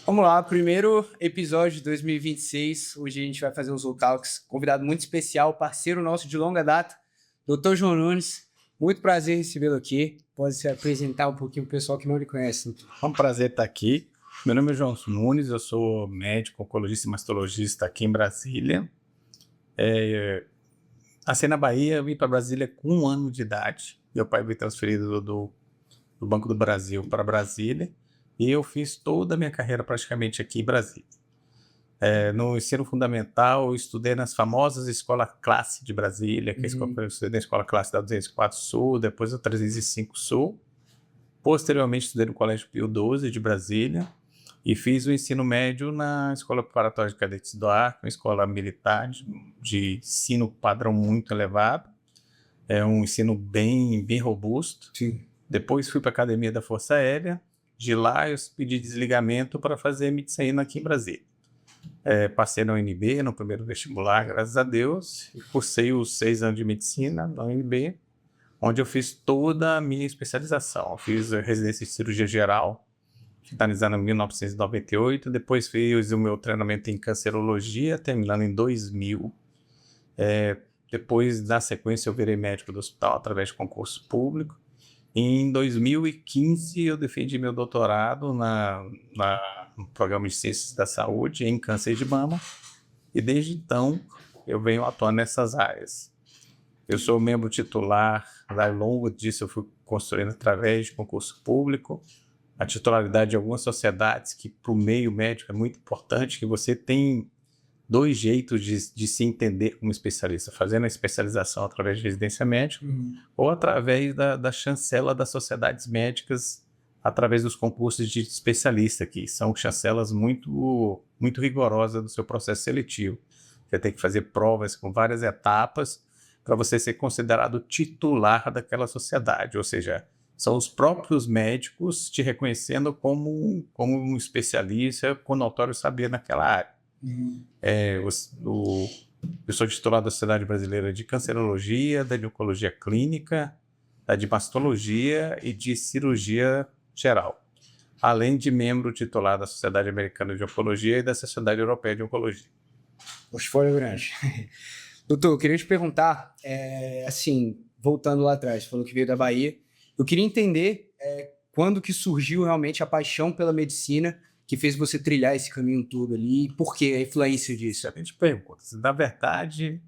Vamos lá, primeiro episódio de 2026. Hoje a gente vai fazer um Zoom Talks. Convidado muito especial, parceiro nosso de longa data, Dr. João Nunes. Muito prazer recebê-lo aqui. Pode se apresentar um pouquinho para o pessoal que não lhe conhece. É um prazer estar aqui. Meu nome é João Nunes, eu sou médico, oncologista e mastologista aqui em Brasília. Nasci na Bahia, vim para Brasília com 1 ano de idade. Meu pai foi transferido do Banco do Brasil para Brasília e eu fiz toda a minha carreira praticamente aqui em Brasília. No ensino fundamental, eu estudei nas famosas Escola Classe de Brasília, que eu estudei na Escola Classe da 204 Sul, depois a 305 Sul. Posteriormente, estudei no Colégio Pio XII de Brasília e fiz o ensino médio na Escola Preparatória de Cadetes do Arco, uma escola militar de ensino padrão muito elevado. É um ensino bem robusto. Sim. Depois fui para a Academia da Força Aérea. De lá eu pedi desligamento para fazer medicina aqui em Brasília. Passei na UNB, no primeiro vestibular, graças a Deus, e cursei os 6 anos de medicina na UNB, onde eu fiz toda a minha especialização. Eu fiz a residência de cirurgia geral, finalizando em 1998, depois fiz o meu treinamento em cancerologia, terminando em 2000. Depois, na sequência, eu virei médico do hospital através de concurso público. Em 2015, eu defendi meu doutorado no Programa de Ciências da Saúde em câncer de mama, e desde então eu venho atuando nessas áreas. Eu sou membro titular, ao longo disso eu fui construindo através de concurso público, a titularidade de algumas sociedades que para o meio médico é muito importante, que você tem 2 jeitos de se entender como especialista, fazendo a especialização através de residência médica ou através da chancela das sociedades médicas, através dos concursos de especialista, que são chancelas muito rigorosas do seu processo seletivo. Você tem que fazer provas com várias etapas para você ser considerado titular daquela sociedade, ou seja, são os próprios médicos te reconhecendo como um especialista com notório saber naquela área. Eu sou titular da Sociedade Brasileira de Cancerologia, da de Oncologia Clínica, da de Mastologia e de Cirurgia Geral, além de membro titular da Sociedade Americana de Oncologia e da Sociedade Europeia de Oncologia. Portfólio grande. Doutor, eu queria te perguntar, assim, voltando lá atrás, falou que veio da Bahia, eu queria entender quando que surgiu realmente a paixão pela medicina que fez você trilhar esse caminho todo ali, e por que a influência disso? A gente pergunta, na verdade,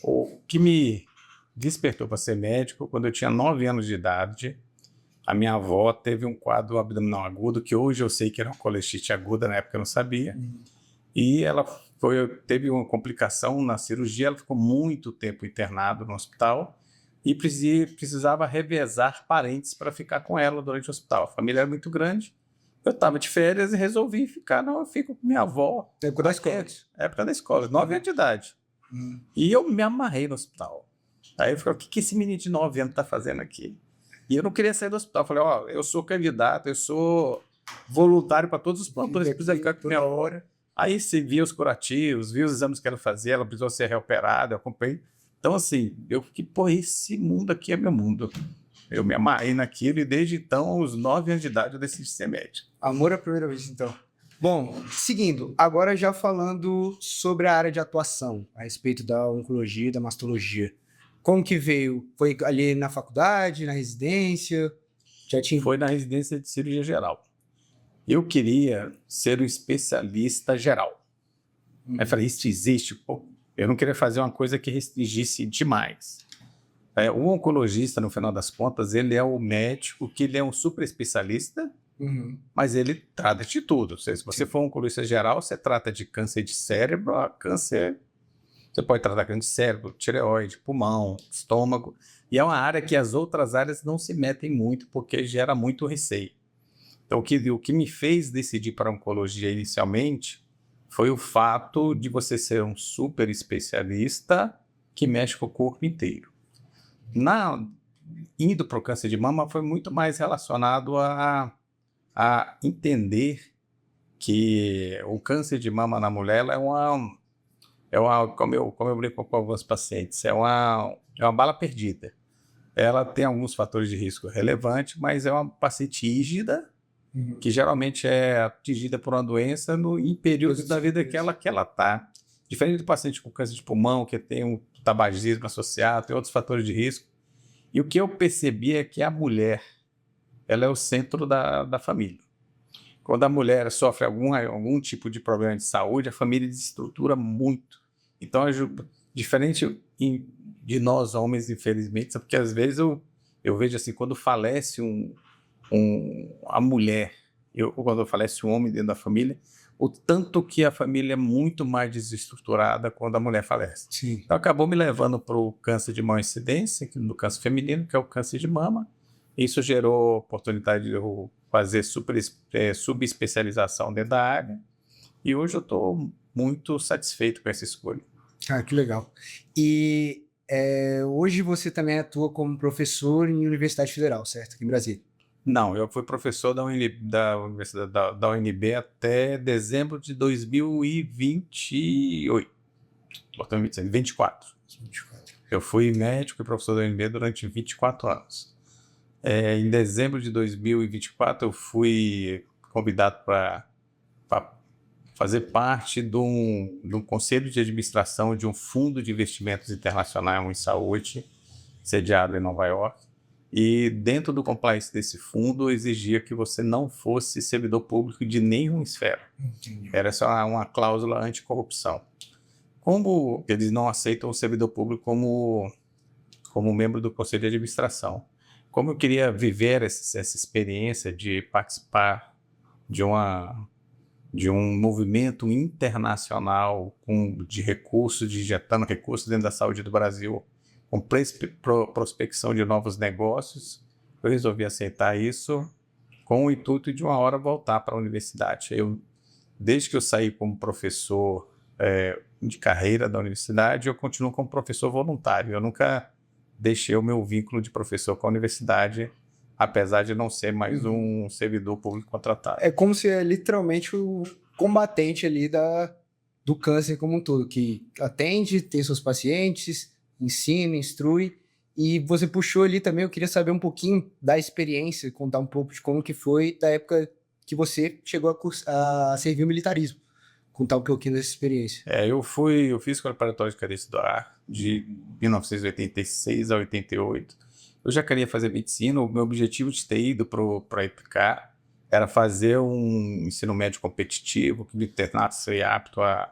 o que me despertou para ser médico, quando eu tinha 9 anos de idade, a minha avó teve um quadro abdominal agudo, que hoje eu sei que era uma colestite aguda, na época eu não sabia, e ela teve uma complicação na cirurgia, ela ficou muito tempo internada no hospital e precisava revezar parentes para ficar com ela durante o hospital. A família era muito grande, eu estava de férias e resolvi ficar, não, eu fico com minha avó. Época da escola. Época da escola, 9 anos de idade. E eu me amarrei no hospital. Aí eu falei, o que esse menino de 9 anos está fazendo aqui? E eu não queria sair do hospital. Eu falei, eu sou candidato, eu sou voluntário para todos os plantões, precisa ficar com minha hora. Aí você via os curativos, via os exames que ela fazia, ela precisou ser reoperada, eu acompanhei. Então, assim, eu fiquei, esse mundo aqui é meu mundo. Eu me amarrei naquilo e desde então, aos 9 anos de idade, eu decidi ser médico. Amor à primeira vez, então. Bom, seguindo, agora já falando sobre a área de atuação, a respeito da oncologia e da mastologia. Como que veio? Foi ali na faculdade, na residência? Foi na residência de cirurgia geral. Eu queria ser um especialista geral. Aí eu falei, isso existe? Pô, eu não queria fazer uma coisa que restringisse demais. O oncologista, no final das contas, ele é o médico que ele é um super especialista, mas ele trata de tudo. Ou seja, se você for um oncologista geral, você trata de câncer de cérebro, você pode tratar câncer de cérebro, tireoide, pulmão, estômago, e é uma área que as outras áreas não se metem muito, porque gera muito receio. Então, o que me fez decidir para a oncologia inicialmente foi o fato de você ser um super especialista que mexe com o corpo inteiro. Indo para o câncer de mama foi muito mais relacionado a entender que o câncer de mama na mulher como eu brinco com alguns pacientes, é uma bala perdida. Ela tem alguns fatores de risco relevantes, mas é uma paciente rígida que geralmente é atingida por uma doença em períodos da vida que ela está. Diferente do paciente com câncer de pulmão, que tem um tabagismo associado, tem outros fatores de risco. E o que eu percebi é que a mulher, ela é o centro da família. Quando a mulher sofre algum tipo de problema de saúde, a família desestrutura muito. Então, diferente de nós homens, infelizmente, porque às vezes eu vejo assim, quando falece a mulher, quando falece um homem dentro da família, o tanto que a família é muito mais desestruturada quando a mulher falece. Sim. Então, acabou me levando para o câncer de maior incidência, no câncer feminino, que é o câncer de mama. Isso gerou oportunidade de eu fazer subespecialização dentro da área. E hoje eu estou muito satisfeito com essa escolha. Ah, que legal. E hoje você também atua como professor em Universidade Federal, certo? Aqui em Brasília. Não, eu fui professor da Universidade da UNB até dezembro de 2028. Portanto, 24. Eu fui médico e professor da UNB durante 24 anos. Em dezembro de 2024, eu fui convidado para fazer parte de um conselho de administração de um fundo de investimentos internacional em saúde, sediado em Nova York. E dentro do compliance desse fundo, exigia que você não fosse servidor público de nenhuma esfera. Entendi. Era só uma cláusula anticorrupção. Como eles não aceitam o servidor público como membro do conselho de administração. Como eu queria viver essa experiência de participar de um movimento internacional de recursos, injetando recursos dentro da saúde do Brasil, com prospecção de novos negócios, eu resolvi aceitar isso com o intuito de uma hora voltar para a universidade. Desde que eu saí como professor de carreira da universidade, eu continuo como professor voluntário. Eu nunca deixei o meu vínculo de professor com a universidade, apesar de não ser mais um servidor público contratado. É como se é literalmente o combatente ali do câncer como um todo, que atende, tem seus pacientes, ensina, instrui. E você puxou ali também, eu queria saber um pouquinho da experiência, contar um pouco de como que foi da época que você chegou a servir o militarismo. Contar um pouquinho dessa experiência. Eu fiz preparatório de cadete do ar de 1986 a 88. Eu já queria fazer medicina, o meu objetivo de ter ido para a EPICAR era fazer um ensino médio competitivo, que o internato seria apto a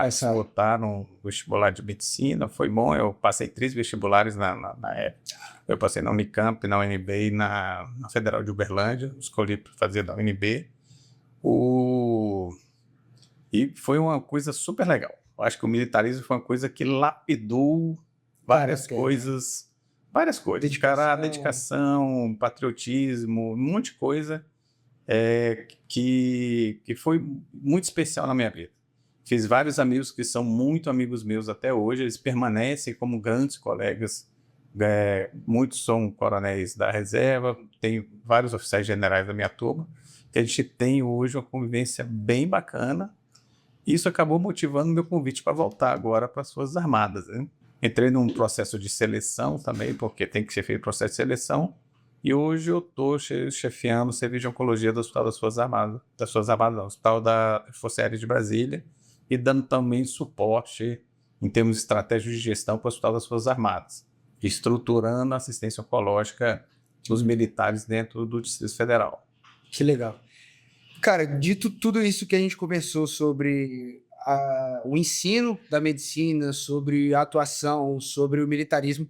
disputar no vestibular de medicina. Foi bom, eu passei 3 vestibulares na época. Eu passei na Unicamp, na UNB e na Federal de Uberlândia. Escolhi fazer da UNB. E foi uma coisa super legal. Eu acho que o militarismo foi uma coisa que lapidou várias coisas. Dedicação, patriotismo, um monte de coisa que foi muito especial na minha vida. Fiz vários amigos que são muito amigos meus até hoje, eles permanecem como grandes colegas. Muitos são coronéis da reserva, tem vários oficiais generais da minha turma, que a gente tem hoje uma convivência bem bacana. Isso acabou motivando meu convite para voltar agora para as Forças Armadas, né? Entrei num processo de seleção também, porque tem que ser feito processo de seleção, e hoje eu estou chefiando o serviço de oncologia do Hospital das Forças Armadas, não, Hospital da Força Aérea de Brasília, e dando também suporte em termos de estratégia de gestão para o Hospital das Forças Armadas, estruturando a assistência oncológica dos militares dentro do Distrito Federal. Que legal. Cara, dito tudo isso que a gente conversou sobre o ensino da medicina, sobre a atuação, sobre o militarismo,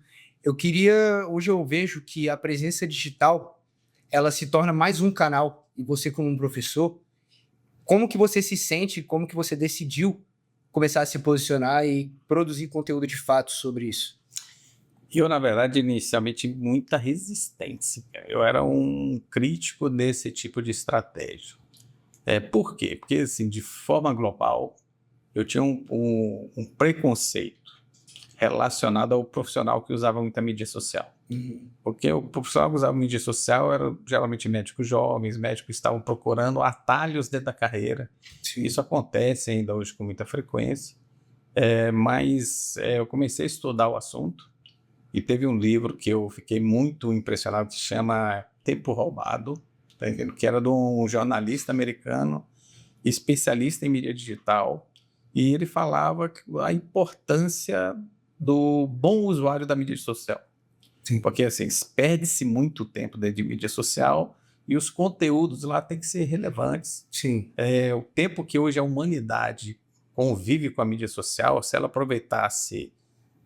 hoje eu vejo que a presença digital, ela se torna mais um canal, e você como um professor, como que você se sente, como que você decidiu começar a se posicionar e produzir conteúdo de fato sobre isso? Eu, na verdade, inicialmente tive muita resistência. Eu era um crítico desse tipo de estratégia. Por quê? Porque, assim, de forma global, eu tinha um preconceito relacionado ao profissional que usava muita mídia social. Porque o profissional que usava mídia social era geralmente médicos jovens, médicos que estavam procurando atalhos dentro da carreira. Sim. Isso acontece ainda hoje com muita frequência. Mas eu comecei a estudar o assunto e teve um livro que eu fiquei muito impressionado que se chama Tempo Roubado, tá entendendo? Que era de um jornalista americano, especialista em mídia digital, e ele falava a importância do bom usuário da mídia social. Sim. Porque, assim, perde-se muito tempo dentro de mídia social e os conteúdos lá têm que ser relevantes. Sim. O tempo que hoje a humanidade convive com a mídia social, se ela aproveitasse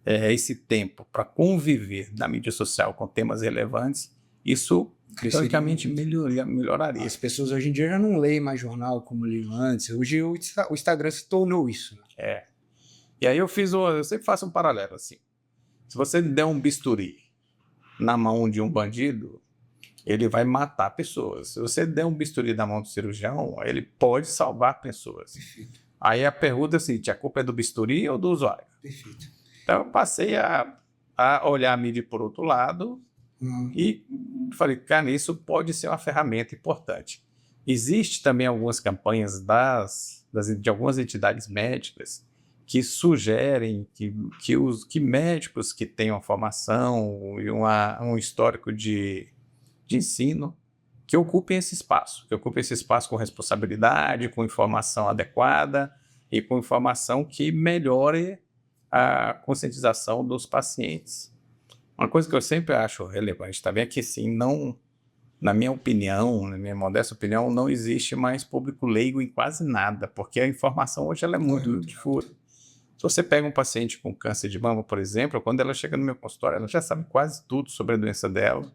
esse tempo para conviver na mídia social com temas relevantes, isso teoricamente melhoraria. As pessoas hoje em dia já não leem mais jornal como liam antes. Hoje o Instagram se tornou isso. Né? E aí eu sempre faço um paralelo assim. Se você der um bisturi na mão de um bandido, ele vai matar pessoas. Se você der um bisturi na mão do cirurgião, ele pode salvar pessoas. Perfeito. Aí a pergunta é assim, a culpa é do bisturi ou do usuário? Perfeito. Então eu passei a olhar a mídia por outro lado e falei, cara, isso pode ser uma ferramenta importante. Existe também algumas campanhas de algumas entidades médicas que sugerem que médicos que tenham formação e um histórico de ensino que ocupem esse espaço com responsabilidade, com informação adequada e com informação que melhore a conscientização dos pacientes. Uma coisa que eu sempre acho relevante também é que, assim, não, na minha opinião, na minha modesta opinião, não existe mais público leigo em quase nada, porque a informação hoje ela é muito difusa. Se você pega um paciente com câncer de mama, por exemplo, quando ela chega no meu consultório, ela já sabe quase tudo sobre a doença dela.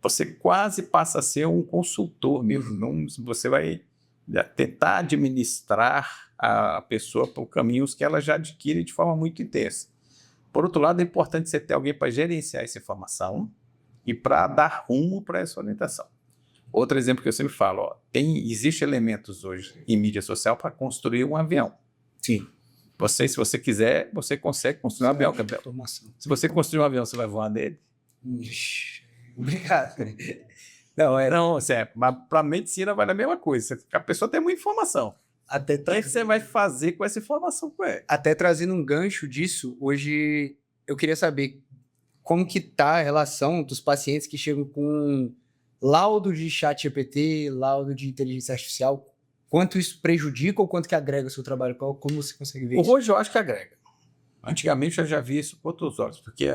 Você quase passa a ser um consultor mesmo. Você vai tentar administrar a pessoa por caminhos que ela já adquire de forma muito intensa. Por outro lado, é importante você ter alguém para gerenciar essa informação e para dar rumo para essa orientação. Outro exemplo que eu sempre falo, existem elementos hoje em mídia social para construir um avião. Sim. Se você quiser, você consegue construir um avião. Se você construir um avião, você vai voar nele? Obrigado. Não, mas para a medicina vale a mesma coisa. A pessoa tem muita informação. O que você vai fazer com essa informação com ela? Até trazendo um gancho disso, hoje eu queria saber como que tá a relação dos pacientes que chegam com laudo de ChatGPT, laudo de inteligência artificial. Quanto isso prejudica ou quanto que agrega o seu trabalho? Como você consegue ver isso? Hoje eu acho que agrega. Antigamente eu já vi isso com outros olhos, porque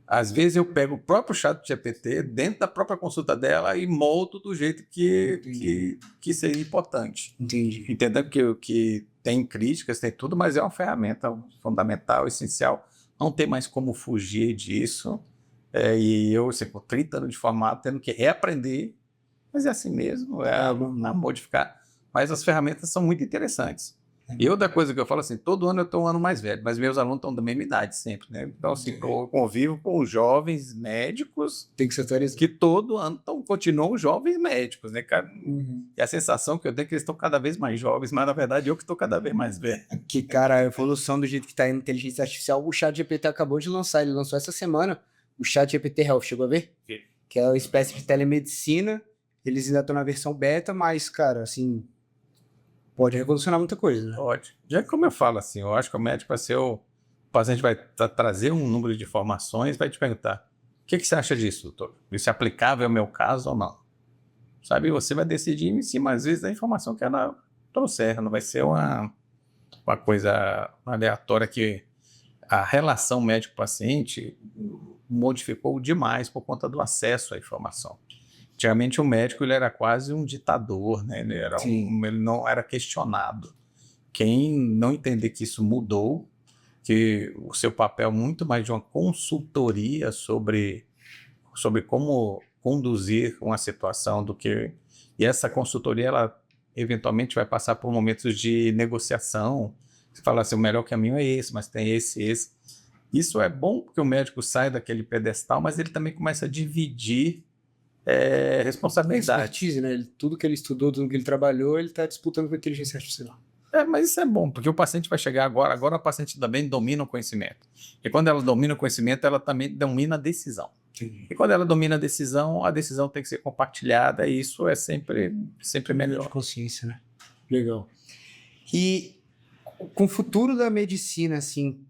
às vezes eu pego o próprio ChatGPT dentro da própria consulta dela e moldo do jeito que seria importante. Entendi. Entendendo que tem críticas, tem tudo, mas é uma ferramenta fundamental, essencial. Não tem mais como fugir disso. E eu, assim, com 30 anos de formato, tendo que reaprender, mas é assim mesmo, não modificar. Mas as ferramentas são muito interessantes. E outra coisa que eu falo assim, todo ano eu estou um ano mais velho, mas meus alunos estão da mesma idade sempre, né? Então, assim, eu convivo com jovens médicos Tem que se atualizar. que todo ano continuam jovens médicos, né, cara? E a sensação que eu tenho é que eles estão cada vez mais jovens, mas na verdade eu que estou cada vez mais velho. Que, cara, a evolução do jeito que está a inteligência artificial, o ChatGPT acabou de lançar, ele lançou essa semana o ChatGPT Health, chegou a ver? Sim. Que é uma espécie de telemedicina, eles ainda estão na versão beta, mas, cara, assim, pode revolucionar muita coisa, né? Pode. Já como eu falo assim, eu acho que o médico vai ser o paciente vai trazer um número de informações, vai te perguntar, o que você acha disso, doutor? Isso é aplicável ao meu caso ou não? Sabe, você vai decidir em cima, às vezes, da informação que ela trouxer, não vai ser uma coisa aleatória que a relação médico-paciente modificou demais por conta do acesso à informação. Antigamente o médico ele era quase um ditador, né? Ele não era questionado. Quem não entender que isso mudou, que o seu papel é muito mais de uma consultoria sobre como conduzir uma situação do que... E essa consultoria, ela eventualmente vai passar por momentos de negociação. Você fala assim, o melhor caminho é esse, mas tem esse. Isso é bom porque o médico sai daquele pedestal, mas ele também começa a dividir responsabilidade. Expertise, né? Tudo que ele estudou, tudo que ele trabalhou, ele está disputando com a inteligência artificial. Mas isso é bom, porque o paciente vai chegar agora a paciente também domina o conhecimento. E quando ela domina o conhecimento, ela também domina a decisão. Sim. E quando ela domina a decisão tem que ser compartilhada, e isso é sempre melhor. De consciência, né? Legal. E com o futuro da medicina, assim,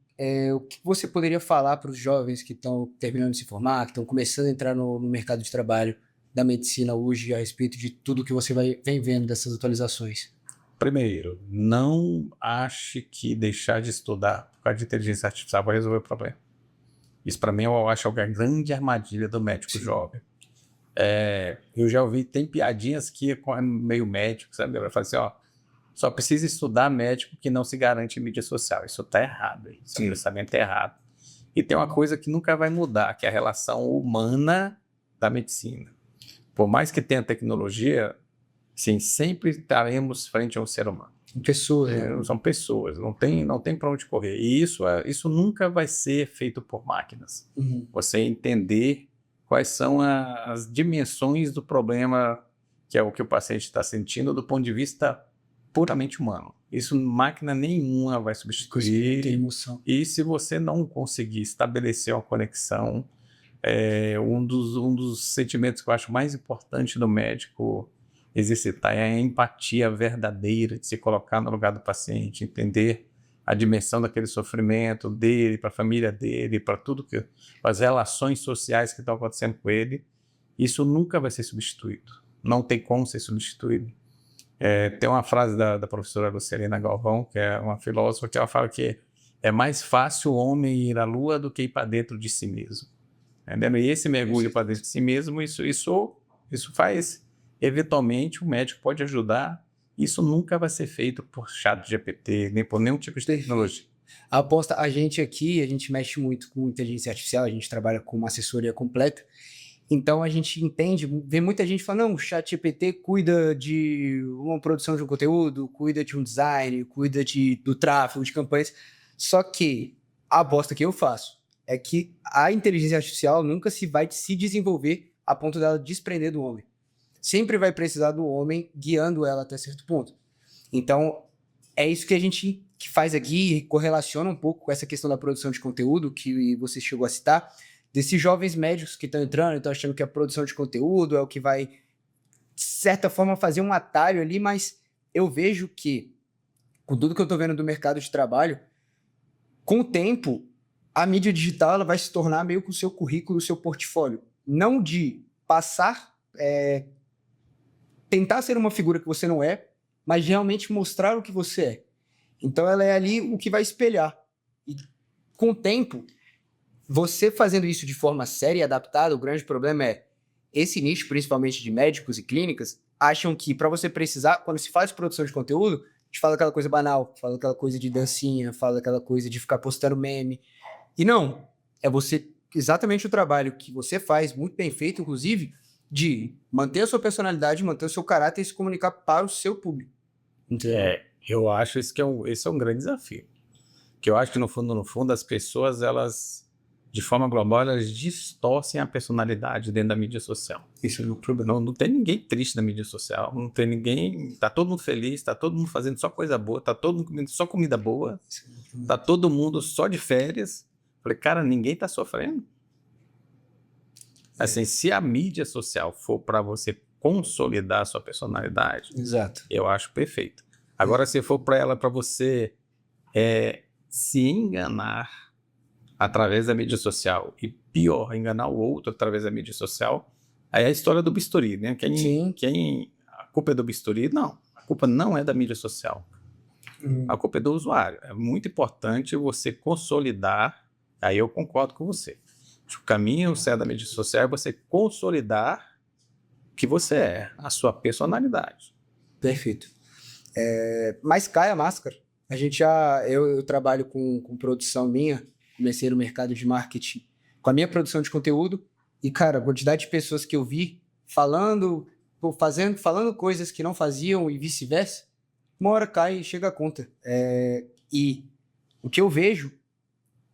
o que você poderia falar para os jovens que estão terminando de se formar, que estão começando a entrar no mercado de trabalho? da medicina hoje a respeito de tudo que você vem vendo dessas atualizações? Primeiro, não ache que deixar de estudar por causa de inteligência artificial vai resolver o problema. Isso, para mim, eu acho que é a grande armadilha do médico jovem. Eu já ouvi, tem piadinhas que é meio médico, sabe? Ela fala assim, ó, só precisa estudar médico que não se garante em mídia social. Isso tá errado, esse pensamento é errado. E tem uma coisa que nunca vai mudar, que é a relação humana da medicina. Por mais que tenha tecnologia, sim, sempre estaremos frente a um ser humano. Pessoas, né? São pessoas, não tem para onde correr. E isso nunca vai ser feito por máquinas. Você entender quais são as dimensões do problema, que é o que o paciente está sentindo, do ponto de vista puramente humano. Isso máquina nenhuma vai substituir. Tem emoção. E se você não conseguir estabelecer uma conexão, um dos sentimentos que eu acho mais importante do médico exercitar é a empatia verdadeira, de se colocar no lugar do paciente, entender a dimensão daquele sofrimento dele, para a família dele, para tudo que as relações sociais que estão acontecendo com ele. Isso nunca vai ser substituído. Não tem como ser substituído. Tem uma frase da professora Lucilena Galvão, que é uma filósofa, que ela fala que é mais fácil o homem ir à lua do que ir para dentro de si mesmo. Entendeu? E esse mergulho para dentro de si mesmo, isso faz, eventualmente, o médico pode ajudar. Isso nunca vai ser feito por ChatGPT, nem por nenhum tipo de tecnologia. A gente aqui, a gente mexe muito com inteligência artificial, a gente trabalha com uma assessoria completa, então a gente entende, vê muita gente falando, não, o ChatGPT cuida de uma produção de um conteúdo, cuida de um design, cuida do tráfego, de campanhas, só que a aposta que eu faço é que a inteligência artificial nunca vai se desenvolver a ponto dela desprender do homem. Sempre vai precisar do homem guiando ela até certo ponto. Então, é isso que a gente faz aqui e correlaciona um pouco com essa questão da produção de conteúdo que você chegou a citar, desses jovens médicos que estão entrando e estão achando que a produção de conteúdo é o que vai, de certa forma, fazer um atalho ali, mas eu vejo que, com tudo que eu estou vendo do mercado de trabalho, com o tempo, a mídia digital ela vai se tornar meio que o seu currículo, o seu portfólio. Não de passar, tentar ser uma figura que você não é, mas realmente mostrar o que você é. Então ela é ali o que vai espelhar. E com o tempo, você fazendo isso de forma séria e adaptada, o grande problema é esse nicho, principalmente de médicos e clínicas, acham que para você precisar, quando se faz produção de conteúdo, a gente fala aquela coisa banal, fala aquela coisa de dancinha, fala aquela coisa de ficar postando meme. E não, é você, exatamente o trabalho que você faz, muito bem feito, inclusive, de manter a sua personalidade, manter o seu caráter e se comunicar para o seu público. Eu acho esse é um grande desafio. Que eu acho que, no fundo, as pessoas, elas, de forma global, elas distorcem a personalidade dentro da mídia social. Isso é o problema. Não tem ninguém triste na mídia social, não tem ninguém... Tá todo mundo feliz, tá todo mundo fazendo só coisa boa, tá todo mundo comendo só comida boa, tá todo mundo só de férias. Falei, cara, ninguém tá sofrendo. Assim, se a mídia social for para você consolidar a sua personalidade, Exato. eu acho perfeito. Agora, se for para você se enganar através da mídia social e, pior, enganar o outro através da mídia social, aí é a história do bisturi, né? A culpa é do bisturi? Não. A culpa não é da mídia social. A culpa é do usuário. É muito importante você consolidar, aí eu concordo com você. O caminho certo da mídia social é você consolidar o que você é, a sua personalidade. Perfeito. Mas cai a máscara. A gente eu trabalho com produção minha, comecei no mercado de marketing com a minha produção de conteúdo e, cara, a quantidade de pessoas que eu vi falando coisas que não faziam e vice-versa, uma hora cai e chega a conta. E o que eu vejo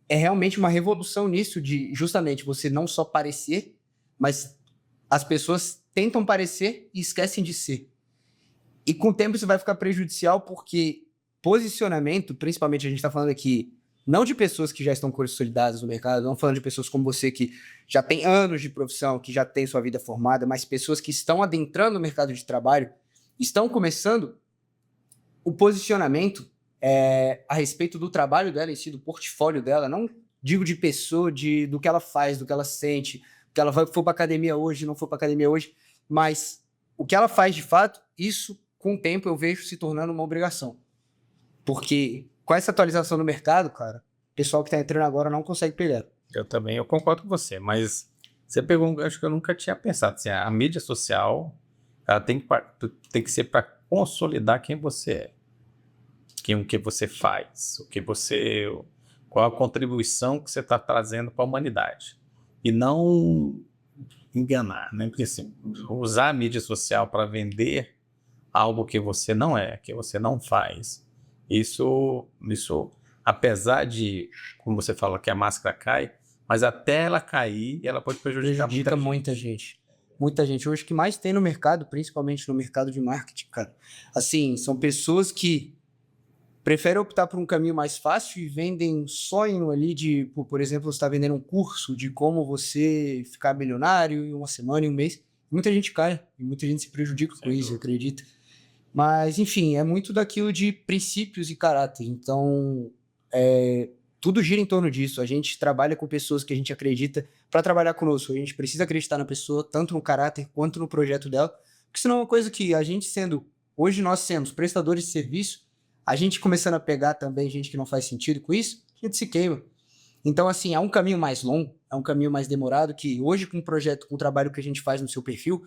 é realmente uma revolução nisso de justamente você não só parecer, mas as pessoas tentam parecer e esquecem de ser. E com o tempo isso vai ficar prejudicial porque posicionamento, principalmente a gente está falando aqui, não de pessoas que já estão consolidadas no mercado, não falando de pessoas como você que já tem anos de profissão, que já tem sua vida formada, mas pessoas que estão adentrando o mercado de trabalho, estão começando, o posicionamento a respeito do trabalho dela em si, do portfólio dela, não digo de pessoa, do que ela faz, do que ela sente, que ela foi para academia hoje, não foi para academia hoje, Mas o que ela faz de fato, isso com o tempo eu vejo se tornando uma obrigação. Porque com essa atualização do mercado, cara, o pessoal que tá entrando agora não consegue pegar. Eu concordo com você, mas você pegou um gancho que eu nunca tinha pensado. Assim, a mídia social, ela tem que ser para consolidar quem você é, o que você faz, qual a contribuição que você está trazendo para a humanidade. E não enganar, né? Porque assim, usar a mídia social para vender algo que você não é, que você não faz, isso, apesar de, como você fala, que a máscara cai, mas até ela cair, ela pode prejudicar Prejudica muita gente. Muita gente. Hoje o que mais tem no mercado, principalmente no mercado de marketing, cara, assim, são pessoas que preferem optar por um caminho mais fácil e vendem só indo ali de, por exemplo, você está vendendo um curso de como você ficar milionário em uma semana, em um mês. Muita gente cai e muita gente se prejudica com isso, acredita. Mas, enfim, é muito daquilo de princípios e caráter. Então, tudo gira em torno disso. A gente trabalha com pessoas que a gente acredita para trabalhar conosco. A gente precisa acreditar na pessoa, tanto no caráter quanto no projeto dela. Porque senão é uma coisa que a gente hoje nós sendo prestadores de serviço, a gente começando a pegar também gente que não faz sentido com isso, a gente se queima. Então, assim, é um caminho mais longo, é um caminho mais demorado, que hoje com o projeto, com o trabalho que a gente faz no seu perfil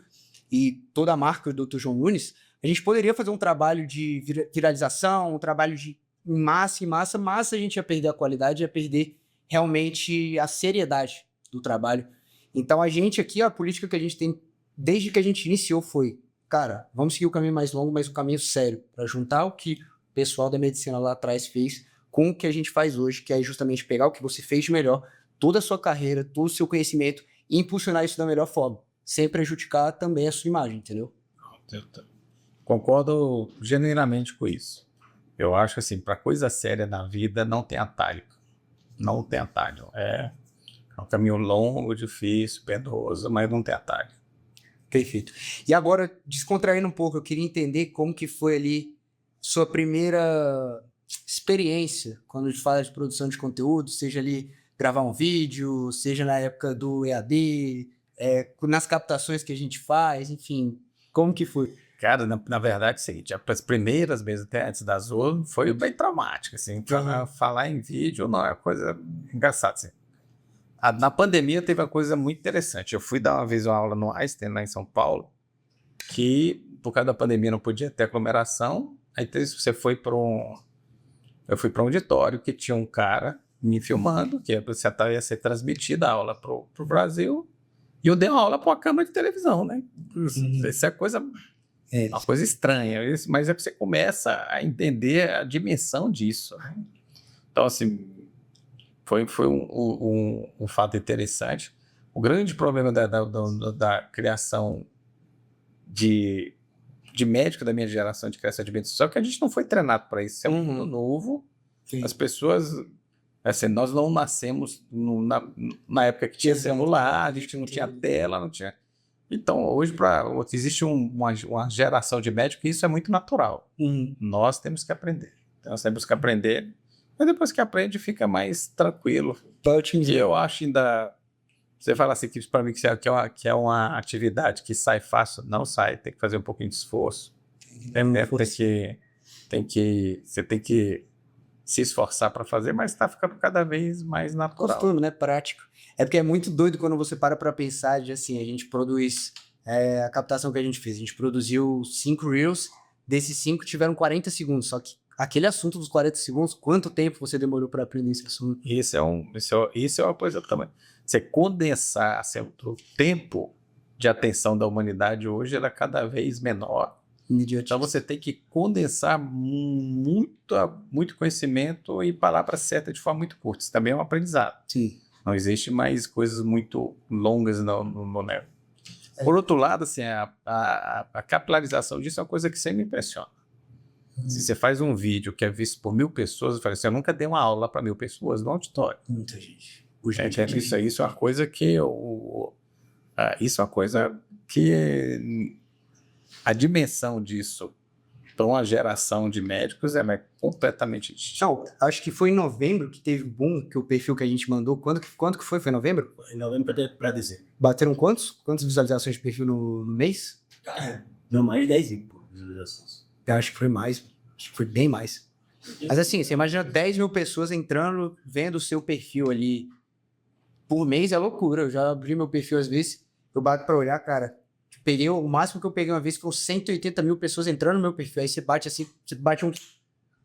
e toda a marca do Dr. João Nunes, a gente poderia fazer um trabalho de viralização, um trabalho de em massa, mas a gente ia perder a qualidade, ia perder realmente a seriedade do trabalho. Então, a gente aqui, a política que a gente tem desde que a gente iniciou foi, cara, vamos seguir o caminho mais longo, mas o caminho sério, para juntar o que o pessoal da medicina lá atrás fez com o que a gente faz hoje, que é justamente pegar o que você fez de melhor, toda a sua carreira, todo o seu conhecimento e impulsionar isso da melhor forma, sem prejudicar também a sua imagem, entendeu? Concordo genuinamente com isso. Eu acho que, assim, para coisa séria na vida, não tem atalho. Não tem atalho. É um caminho longo, difícil, penoso, mas não tem atalho. Perfeito. E agora, descontraindo um pouco, eu queria entender como que foi ali sua primeira experiência quando a gente fala de produção de conteúdo, seja ali gravar um vídeo, seja na época do EAD, nas captações que a gente faz, enfim, como que foi? Cara, na verdade, é o seguinte, as primeiras vezes, até antes da Zoom, foi bem traumática, assim, falar em vídeo não é uma coisa engraçada, assim. Na pandemia teve uma coisa muito interessante, eu fui dar uma vez uma aula no Einstein, lá em São Paulo, que por causa da pandemia não podia ter aglomeração, aí você foi eu fui para um auditório que tinha um cara me filmando, que ia ser transmitida a aula pro Brasil, e eu dei uma aula para uma câmera de televisão, né? Isso é uma coisa estranha, mas é que você começa a entender a dimensão disso. Então, assim, foi um fato interessante. O grande problema da criação de médico da minha geração, de criação de mídia social, é que a gente não foi treinado para isso. Isso é muito novo. Sim. As pessoas... Assim, nós não nascemos na época que tinha celular, a gente não tinha tela, não tinha... Então, hoje, existe uma geração de médicos e isso é muito natural. Nós temos que aprender. Nós temos que aprender, mas depois que aprende, fica mais tranquilo. E eu acho ainda... Você fala assim, que para mim que é uma atividade que sai fácil. Não sai, tem que fazer um pouquinho de esforço. Você tem que se esforçar para fazer, mas está ficando cada vez mais natural. Costume, né? Prático. É porque é muito doido quando você para pensar de assim, a gente produz a captação que a gente fez. A gente produziu 5 Reels, desses 5 tiveram 40 segundos, só que aquele assunto dos 40 segundos, quanto tempo você demorou para aprender esse assunto? Isso é uma coisa também. Você condensar o tempo de atenção da humanidade hoje, ela é cada vez menor. Então você tem que condensar muito conhecimento e palavras certas de forma muito curta. Isso também é um aprendizado. Sim. Não existe mais coisas muito longas no Neo. Por outro lado, assim, a capilarização disso é uma coisa que sempre me impressiona. Se você faz um vídeo que é visto por 1.000 pessoas, eu falo assim, eu nunca dei uma aula para 1.000 pessoas no auditório. Muita gente. Isso é uma coisa que isso é uma coisa que a dimensão disso para uma geração de médicos, ela é completamente distinta. Não, acho que foi em novembro que teve boom, que o perfil que a gente mandou. Quando que foi? Foi em novembro? Em novembro para dezembro. Bateram quantas visualizações de perfil no mês? Cara, deu mais de 10 mil visualizações. Eu acho que foi mais. Acho que foi bem mais. Mas assim, você imagina 10 mil pessoas entrando, vendo o seu perfil ali por mês, é loucura. Eu já abri meu perfil às vezes, eu bato pra olhar, cara. O máximo que eu peguei uma vez foi 180 mil pessoas entrando no meu perfil. Aí você bate assim,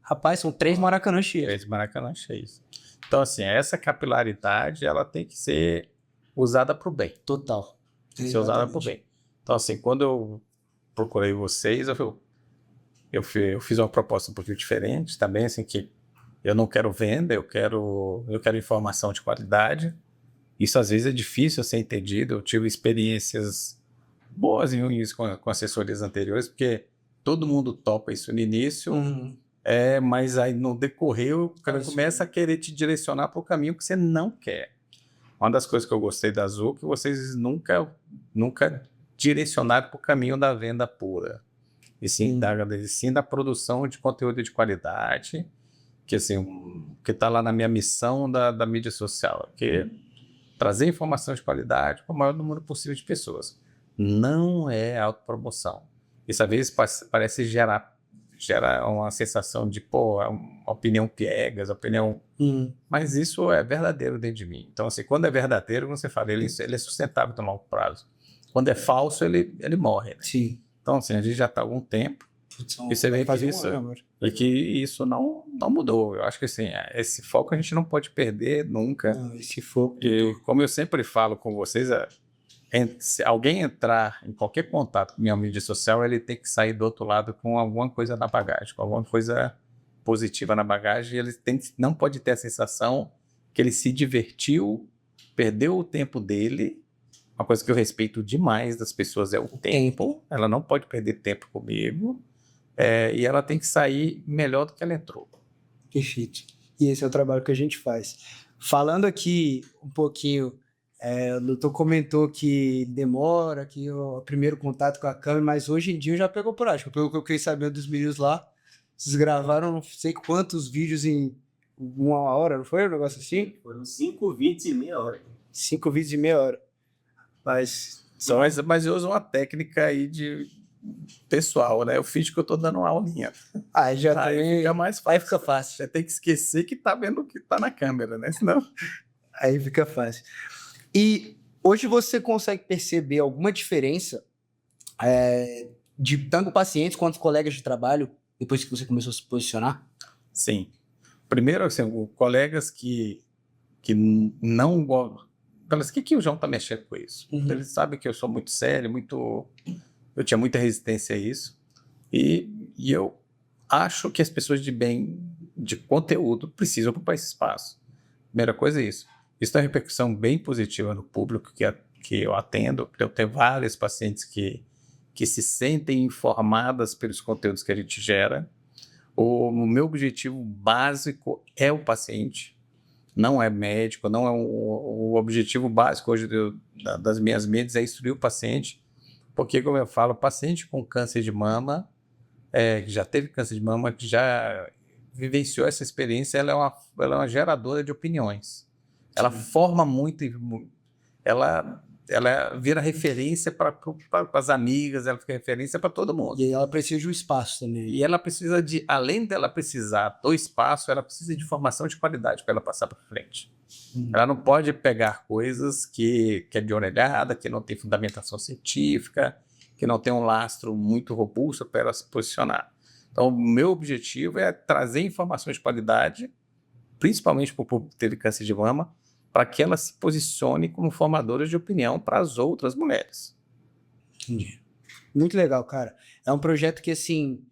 Rapaz, são 3 Maracanã cheios. 3 Maracanã cheios. Então, assim, essa capilaridade, ela tem que ser usada para o bem. Total. Tem que ser usada para o bem. Então, assim, quando eu procurei vocês, eu fiz uma proposta um pouquinho diferente também, assim, que eu não quero venda, eu quero informação de qualidade. Isso, às vezes, é difícil ser entendido. Eu tive experiências boas e ruins com assessorias anteriores, porque todo mundo topa isso no início, mas aí no decorrer o cara começa a querer te direcionar para o caminho que você não quer. Uma das coisas que eu gostei da Azul é que vocês nunca direcionaram para o caminho da venda pura, e sim da produção de conteúdo de qualidade, que assim, que está lá na minha missão da mídia social, que é trazer informação de qualidade para o maior número possível de pessoas. Não é autopromoção. Isso às vezes parece gerar uma sensação de, é uma opinião piegas, mas isso é verdadeiro dentro de mim. Então, assim, quando é verdadeiro, como você fala, ele é sustentável no longo prazo. Quando é falso, ele morre. Né? Sim. Então, assim, a gente já está há algum tempo e você vê que isso não mudou. Eu acho que, assim, esse foco a gente não pode perder nunca. Não, esse foco. Como eu sempre falo com vocês, se alguém entrar em qualquer contato com minha mídia social, ele tem que sair do outro lado com alguma coisa na bagagem, com alguma coisa positiva na bagagem. Ele não pode ter a sensação que ele se divertiu, perdeu o tempo dele. Uma coisa que eu respeito demais das pessoas é o tempo. Ela não pode perder tempo comigo. E ela tem que sair melhor do que ela entrou. Perfeito. E esse é o trabalho que a gente faz. Falando aqui um pouquinho... o doutor comentou que demora, que o primeiro contato com a câmera, mas hoje em dia já pegou por prática. Pelo que eu fiquei sabendo dos meninos lá, vocês gravaram não sei quantos vídeos em 1 hora, não foi um negócio assim? Foram 5 vídeos em meia hora. 5 vídeos em meia hora. Mas eu uso uma técnica aí de pessoal, né? Eu finjo que eu tô dando uma aulinha. Já também fica mais fácil. Aí fica fácil. Você tem que esquecer que tá vendo o que tá na câmera, né? Senão... Aí fica fácil. E hoje você consegue perceber alguma diferença de tanto pacientes quanto colegas de trabalho depois que você começou a se posicionar? Sim. Primeiro, assim, colegas que não gostam. Pelas que o João tá mexendo com isso? Eles sabem que eu sou muito sério, eu tinha muita resistência a isso. E eu acho que as pessoas de conteúdo precisam ocupar esse espaço. Primeira coisa é isso. Isso tem uma repercussão bem positiva no público que eu atendo. Eu tenho vários pacientes que se sentem informadas pelos conteúdos que a gente gera. O meu objetivo básico é o paciente, não é médico, não é o objetivo básico hoje das minhas mídias é instruir o paciente, porque, como eu falo, paciente com câncer de mama, que já teve câncer de mama, que já vivenciou essa experiência, ela é uma geradora de opiniões. Ela forma muito, ela vira referência para as amigas, ela fica referência para todo mundo. E ela precisa de um espaço também. E ela precisa além dela precisar do espaço, ela precisa de informação de qualidade para ela passar para frente. Ela não pode pegar coisas que é de orelhada, que não tem fundamentação científica, que não tem um lastro muito robusto para ela se posicionar. Então, o meu objetivo é trazer informações de qualidade, principalmente para o público que teve câncer de mama, para que ela se posicione como formadora de opinião para as outras mulheres. Entendi. Muito legal, cara. É um projeto que, assim,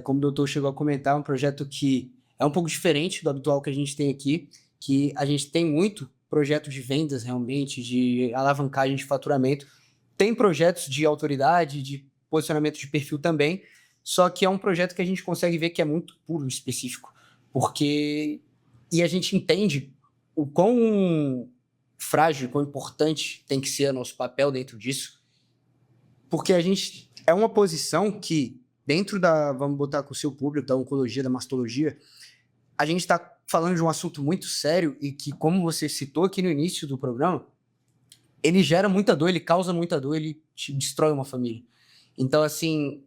como o doutor chegou a comentar, é um projeto que é um pouco diferente do habitual que a gente tem aqui, que a gente tem muito projeto de vendas, realmente, de alavancagem de faturamento. Tem projetos de autoridade, de posicionamento de perfil também, só que é um projeto que a gente consegue ver que é muito puro, específico, e a gente entende o quão frágil, quão importante tem que ser o nosso papel dentro disso, porque a gente é uma posição que dentro da, vamos botar com o seu público, da oncologia, da mastologia, a gente está falando de um assunto muito sério e que, como você citou aqui no início do programa, ele gera muita dor, ele causa muita dor, ele te destrói uma família. Então, assim,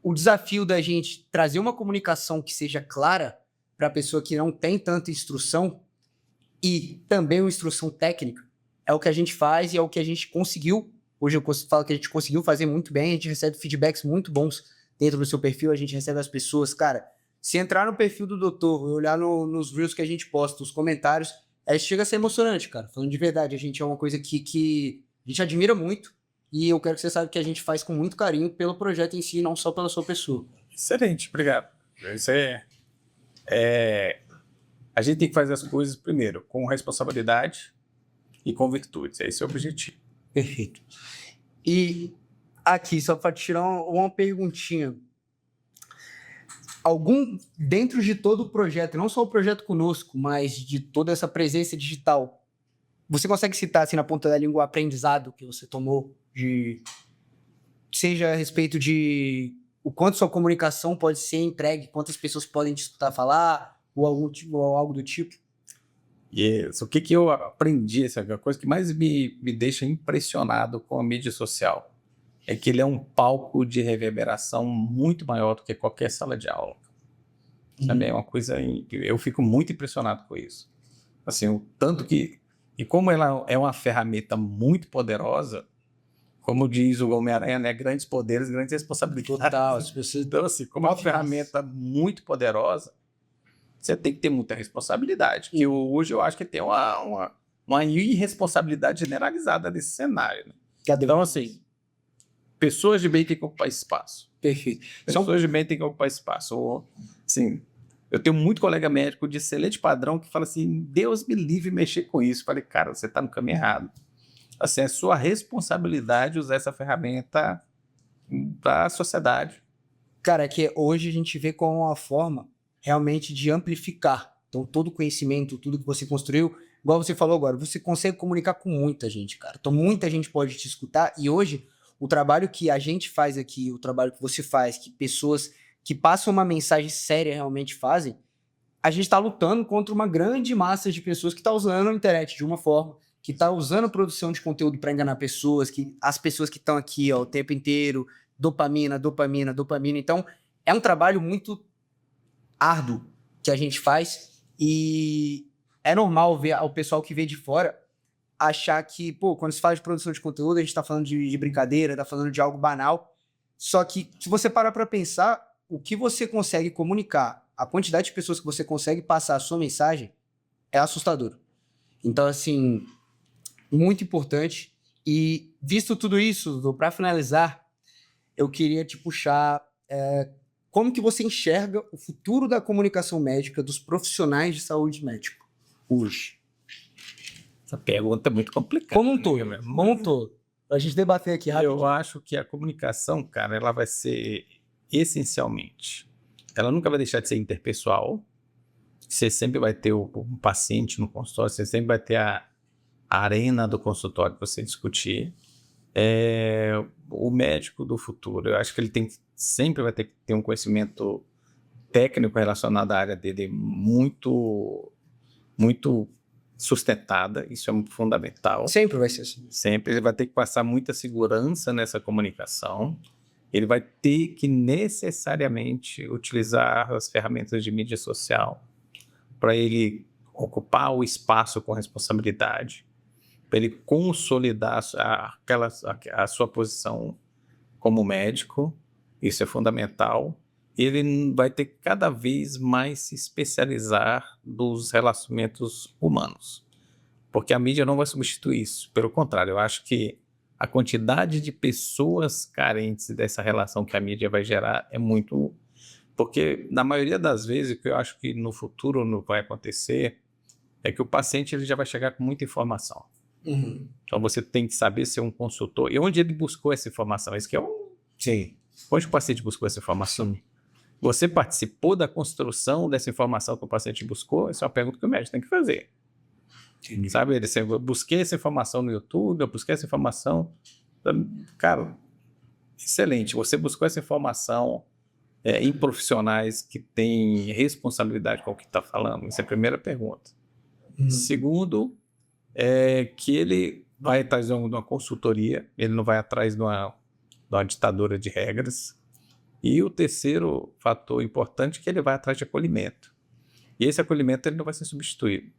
o desafio da gente trazer uma comunicação que seja clara para a pessoa que não tem tanta instrução e também uma instrução técnica é o que a gente faz e é o que a gente conseguiu. Hoje eu falo que a gente conseguiu fazer muito bem, a gente recebe feedbacks muito bons dentro do seu perfil, a gente recebe as pessoas, cara, se entrar no perfil do doutor e olhar nos reels que a gente posta, os comentários, chega a ser emocionante, cara. Falando de verdade, a gente é uma coisa que a gente admira muito e eu quero que você saiba que a gente faz com muito carinho pelo projeto em si, não só pela sua pessoa. Excelente, obrigado. Isso a gente tem que fazer as coisas primeiro com responsabilidade e com virtudes. Esse é o objetivo. Perfeito. E aqui, só para tirar uma perguntinha. Dentro de todo o projeto, não só o projeto conosco, mas de toda essa presença digital, você consegue citar, assim, na ponta da língua, o aprendizado que você tomou, seja a respeito de o quanto sua comunicação pode ser entregue, quantas pessoas podem te escutar falar, ou algo do tipo? Isso. O que eu aprendi, essa é a coisa que mais me deixa impressionado com a mídia social, é que ele é um palco de reverberação muito maior do que qualquer sala de aula. Também é uma coisa... Eu fico muito impressionado com isso. Assim, o tanto que... E como ela é uma ferramenta muito poderosa, como diz o Homem-Aranha, né? Grandes poderes, grandes responsabilidades. Total. Então, assim, como é uma ferramenta muito poderosa, você tem que ter muita responsabilidade. E hoje eu acho que tem uma irresponsabilidade generalizada nesse cenário. Né? Então, assim, pessoas de bem têm que ocupar espaço. Perfeito. Pessoas de bem têm que ocupar espaço. Assim, eu tenho muito colega médico de excelente padrão que fala assim, Deus me livre mexer com isso. Eu falei, cara, você está no caminho errado. Assim, é sua responsabilidade usar essa ferramenta para a sociedade. Cara, é que hoje a gente vê como uma forma realmente de amplificar. Então, todo o conhecimento, tudo que você construiu, igual você falou agora, você consegue comunicar com muita gente, cara. Então, muita gente pode te escutar. E hoje, o trabalho que a gente faz aqui, o trabalho que você faz, que pessoas que passam uma mensagem séria realmente fazem, a gente está lutando contra uma grande massa de pessoas que está usando a internet de uma forma, que está usando produção de conteúdo para enganar pessoas, que as pessoas que estão aqui o tempo inteiro, dopamina, dopamina, dopamina. Então, é um trabalho muito árduo que a gente faz e é normal ver o pessoal que vê de fora achar que, pô, quando se fala de produção de conteúdo, a gente tá falando de brincadeira, tá falando de algo banal. Só que, se você parar para pensar, o que você consegue comunicar, a quantidade de pessoas que você consegue passar a sua mensagem é assustador. Então, assim, muito importante. E, visto tudo isso, para finalizar, eu queria te puxar como que você enxerga o futuro da comunicação médica dos profissionais de saúde médico hoje? Essa pergunta é muito complicada. Como um todo. A gente debater aqui rápido. Eu acho que a comunicação, cara, ela vai ser essencialmente... Ela nunca vai deixar de ser interpessoal. Você sempre vai ter um paciente no consultório, você sempre vai ter a arena do consultório para você discutir. O médico do futuro, eu acho que ele sempre vai ter que ter um conhecimento técnico relacionado à área dele muito, muito sustentada, isso é fundamental. Sempre vai ser assim. Sempre, ele vai ter que passar muita segurança nessa comunicação, ele vai ter que necessariamente utilizar as ferramentas de mídia social para ele ocupar o espaço com responsabilidade, para ele consolidar a sua posição como médico, isso é fundamental. Ele vai ter que cada vez mais se especializar nos relacionamentos humanos, porque a mídia não vai substituir isso. Pelo contrário, eu acho que a quantidade de pessoas carentes dessa relação que a mídia vai gerar é muito... Porque, na maioria das vezes, o que eu acho que no futuro não vai acontecer é que o paciente ele já vai chegar com muita informação. Uhum. Então, você tem que saber ser um consultor. E onde ele buscou essa informação? Esse que é Sim. Onde o paciente buscou essa informação? Sim. Você participou da construção dessa informação que o paciente buscou? Essa é uma pergunta que o médico tem que fazer. Entendi. Sabe? Eu busquei essa informação no YouTube, eu busquei essa informação... Cara, excelente. Você buscou essa informação em profissionais que têm responsabilidade com o que está falando. Essa é a primeira pergunta. Segundo, que ele vai atrás de uma consultoria, ele não vai atrás de uma ditadura de regras. E o terceiro fator importante é que ele vai atrás de acolhimento. E esse acolhimento ele não vai ser substituído.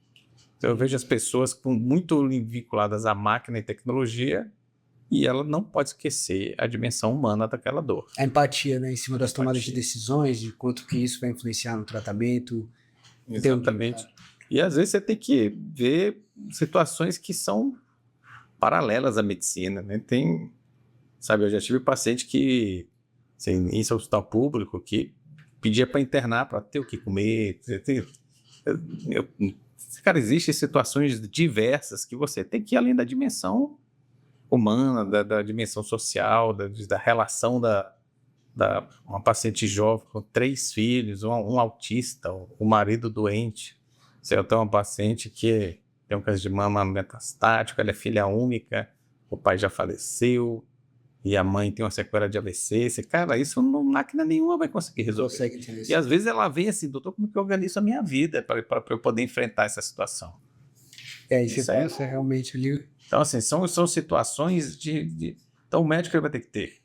Então, eu vejo as pessoas muito vinculadas à máquina e tecnologia e ela não pode esquecer a dimensão humana daquela dor. A empatia, né, em cima das tomadas de decisões, de quanto que isso vai influenciar no tratamento. Exatamente. E às vezes você tem que ver situações que são paralelas à medicina, né? Sabe, eu já tive paciente que, assim, em hospital público, que pedia para internar para ter o que comer. Cara, existem situações diversas que você tem que ir além da dimensão humana, da dimensão social, da relação uma paciente jovem com 3 filhos, um autista, um marido doente. Se eu tenho uma paciente que tem um câncer de mama metastático, ela é filha única, o pai já faleceu e a mãe tem uma sequela de AVC. Cara, isso máquina nenhuma vai conseguir resolver. E às vezes ela vem assim, doutor, como que eu organizo a minha vida para eu poder enfrentar essa situação? E você pensa realmente ali. Então, assim, são situações Então, o médico ele vai ter que ter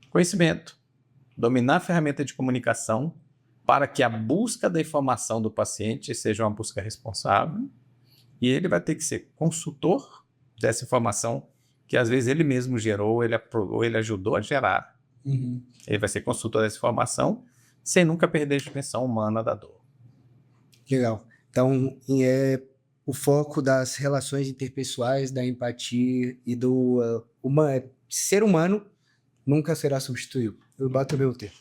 conhecimento, dominar a ferramenta de comunicação para que a busca da informação do paciente seja uma busca responsável, e ele vai ter que ser consultor dessa informação que às vezes ele mesmo gerou, ele aprovou, ele ajudou a gerar. Ele vai ser consultor dessa informação sem nunca perder a dimensão humana da dor. Legal. Então, o foco das relações interpessoais, da empatia e do ser humano nunca será substituído. Eu bato o meu termo.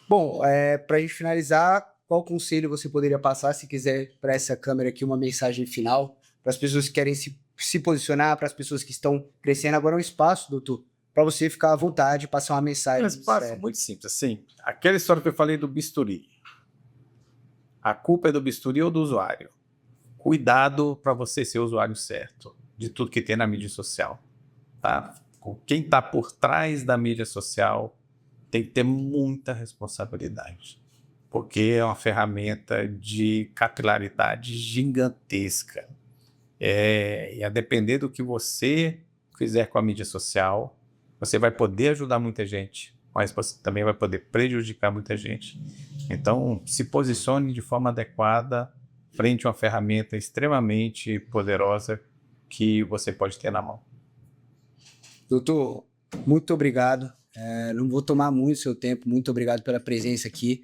Bom, para a gente finalizar, qual conselho você poderia passar, se quiser, para essa câmera aqui, uma mensagem final, para as pessoas que querem se posicionar, para as pessoas que estão crescendo? Agora é um espaço, doutor, para você ficar à vontade e passar uma mensagem. Um espaço muito simples, assim. Aquela história que eu falei do bisturi. A culpa é do bisturi ou do usuário? Cuidado para você ser o usuário certo de tudo que tem na mídia social. Tá? Quem está por trás da mídia social tem que ter muita responsabilidade, porque é uma ferramenta de capilaridade gigantesca. E a depender do que você fizer com a mídia social, você vai poder ajudar muita gente, mas você também vai poder prejudicar muita gente. Então, se posicione de forma adequada frente a uma ferramenta extremamente poderosa que você pode ter na mão. Doutor, muito obrigado. Não vou tomar muito seu tempo. Muito obrigado pela presença aqui.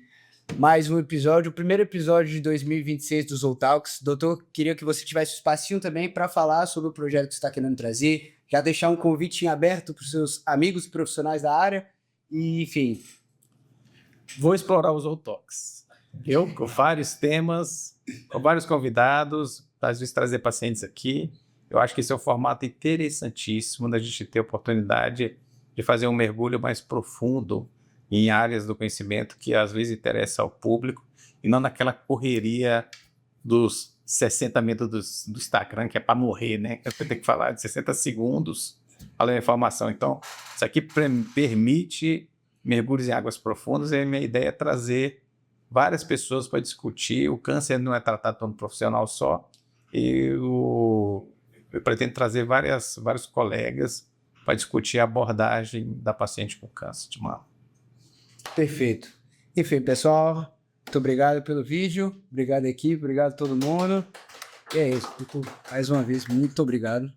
Mais um episódio, o primeiro episódio de 2026 do Zoltalks. Doutor, queria que você tivesse um espacinho também para falar sobre o projeto que você está querendo trazer, já deixar um convite em aberto para os seus amigos e profissionais da área. E, enfim. Vou explorar os Zoltalks. Eu, com vários temas, com vários convidados, às vezes trazer pacientes aqui. Eu acho que esse é um formato interessantíssimo da gente ter a oportunidade de fazer um mergulho mais profundo em áreas do conhecimento que às vezes interessa ao público e não naquela correria dos 60 metros do Instagram, que é para morrer, né? Eu tenho que falar de 60 segundos falando a informação. Então, isso aqui permite mergulhos em águas profundas, e a minha ideia é trazer várias pessoas para discutir. O câncer não é tratado por um profissional só, e eu pretendo trazer vários colegas para discutir a abordagem da paciente com câncer de mama. Perfeito. Enfim, pessoal, muito obrigado pelo vídeo, obrigado equipe, obrigado a todo mundo. E é isso. Mais uma vez, muito obrigado.